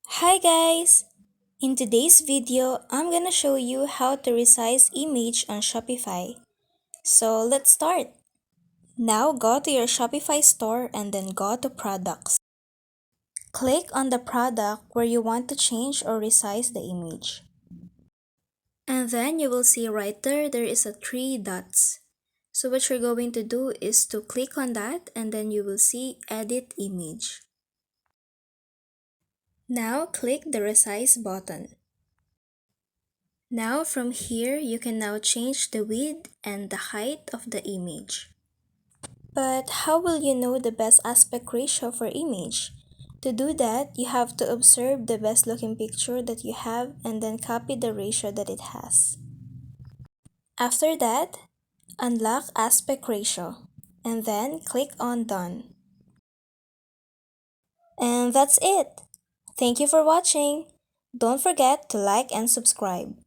Hi guys! In today's video, I'm gonna show you how to resize image on Shopify. So let's start! Now go to your Shopify store and then go to products. Click on the product where you want to change or resize the image. And then you will see right there is a three dots. So what you're going to do is to click on that and then you will see edit image. Now click the resize button. Now from here, you can now change the width and the height of the image. But how will you know the best aspect ratio for image? To do that, you have to observe the best looking picture that you have and then copy the ratio that it has. After that, unlock aspect ratio and then click on done. And that's it. Thank you for watching. Don't forget to like and subscribe.